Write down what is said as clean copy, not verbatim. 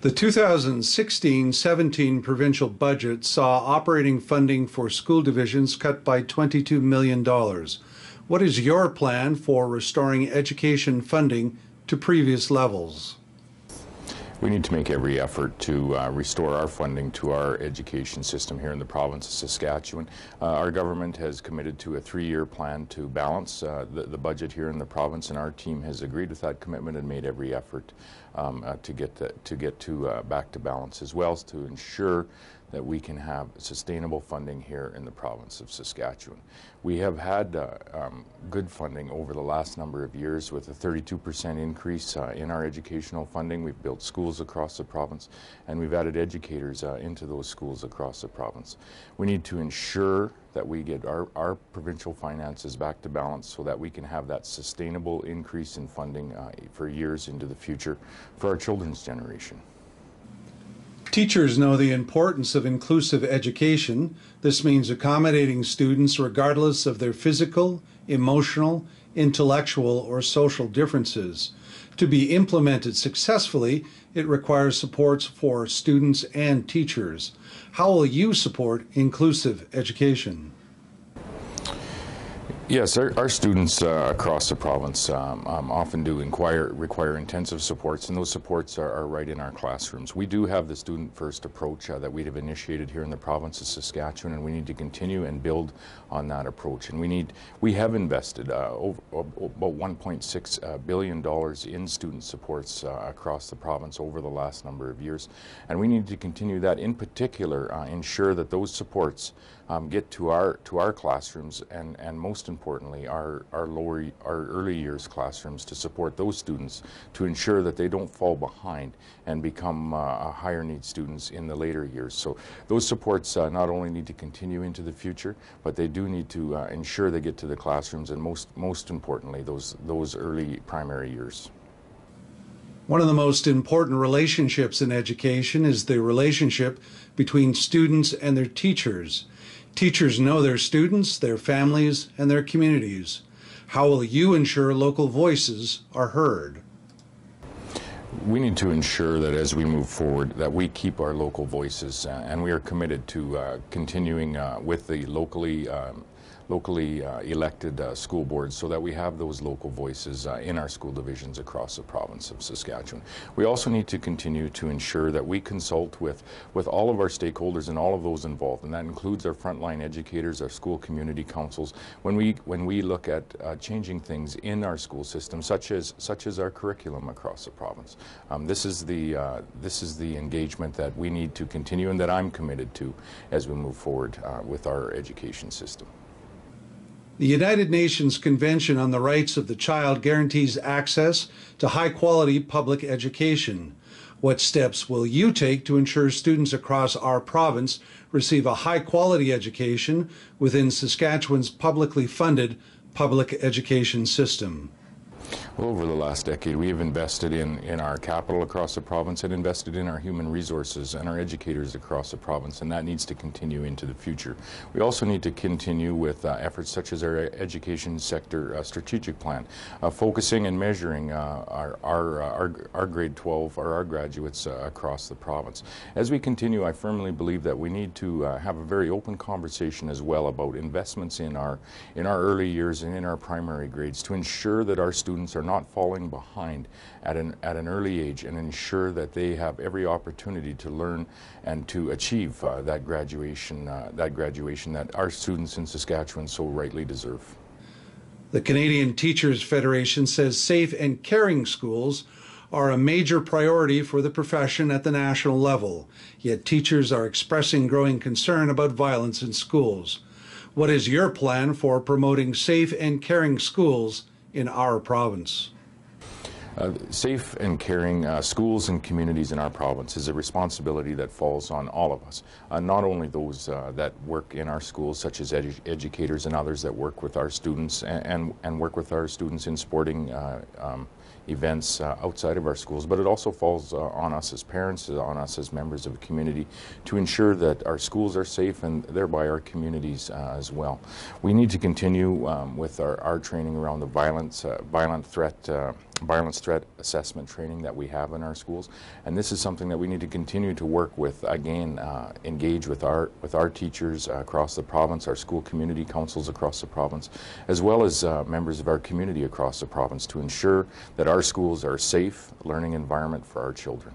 The 2016-17 provincial budget saw operating funding for school divisions cut by $22 million. What is your plan for restoring education funding to previous levels? We need to make every effort to restore our funding to our education system here in the province of Saskatchewan. Our government has committed to a 3-year plan to balance the budget here in the province, and our team has agreed with that commitment and made every effort to get back to balance, as well as to ensure that we can have sustainable funding here in the province of Saskatchewan. We have had good funding over the last number of years, with a 32% increase in our educational funding. We've built schools across the province, and we've added educators into those schools across the province. We need to ensure that we get our provincial finances back to balance so that we can have that sustainable increase in funding for years into the future for our children's generation. Teachers know the importance of inclusive education. This means accommodating students regardless of their physical, emotional, intellectual, or social differences. To be implemented successfully, it requires supports for students and teachers. How will you support inclusive education? Yes, our students across the province often do require intensive supports, and those supports are right in our classrooms. We do have the student-first approach that we have initiated here in the province of Saskatchewan, and we need to continue and build on that approach. And we have invested about $1.6 billion in student supports across the province over the last number of years, and we need to continue that. In particular, ensure that those supports get to our classrooms, and most importantly our early years classrooms, to support those students, to ensure that they don't fall behind and become higher need students in the later years. So those supports not only need to continue into the future, but they do need to ensure they get to the classrooms, and most importantly those early primary years. One of the most important relationships in education is the relationship between students and their teachers. Teachers know their students, their families, and their communities. How will you ensure local voices are heard? We need to ensure that as we move forward that we keep our local voices, and we are committed to continuing with the locally elected school boards, so that we have those local voices in our school divisions across the province of Saskatchewan. We also need to continue to ensure that we consult with all of our stakeholders and all of those involved, and that includes our frontline educators, our school community councils, when we look at changing things in our school system, such as our curriculum across the province. This is the engagement that we need to continue, and that I'm committed to as we move forward with our education system. The United Nations Convention on the Rights of the Child guarantees access to high-quality public education. What steps will you take to ensure students across our province receive a high-quality education within Saskatchewan's publicly funded public education system? Well, over the last decade, we have invested in our capital across the province, and invested in our human resources and our educators across the province, and that needs to continue into the future. We also need to continue with efforts such as our education sector strategic plan, focusing and measuring our grade 12 or our graduates across the province. As we continue, I firmly believe that we need to have a very open conversation as well about investments in our early years and in our primary grades, to ensure that our students are not falling behind at an early age, and ensure that they have every opportunity to learn and to achieve that graduation that our students in Saskatchewan so rightly deserve. The Canadian Teachers Federation says safe and caring schools are a major priority for the profession at the national level, yet teachers are expressing growing concern about violence in schools. What is your plan for promoting safe and caring schools in our province? Safe and caring schools and communities in our province is a responsibility that falls on all of us, not only those that work in our schools, such as educators and others that work with our students and work with our students in sporting events outside of our schools, but it also falls on us as parents, on us as members of a community, to ensure that our schools are safe, and thereby our communities as well. We need to continue with our training around the violent threat violence threat assessment training that we have in our schools, and this is something that we need to continue to work with, again, engage with our teachers across the province, our school community councils across the province, as well as members of our community across the province, to ensure that our schools are a safe learning environment for our children.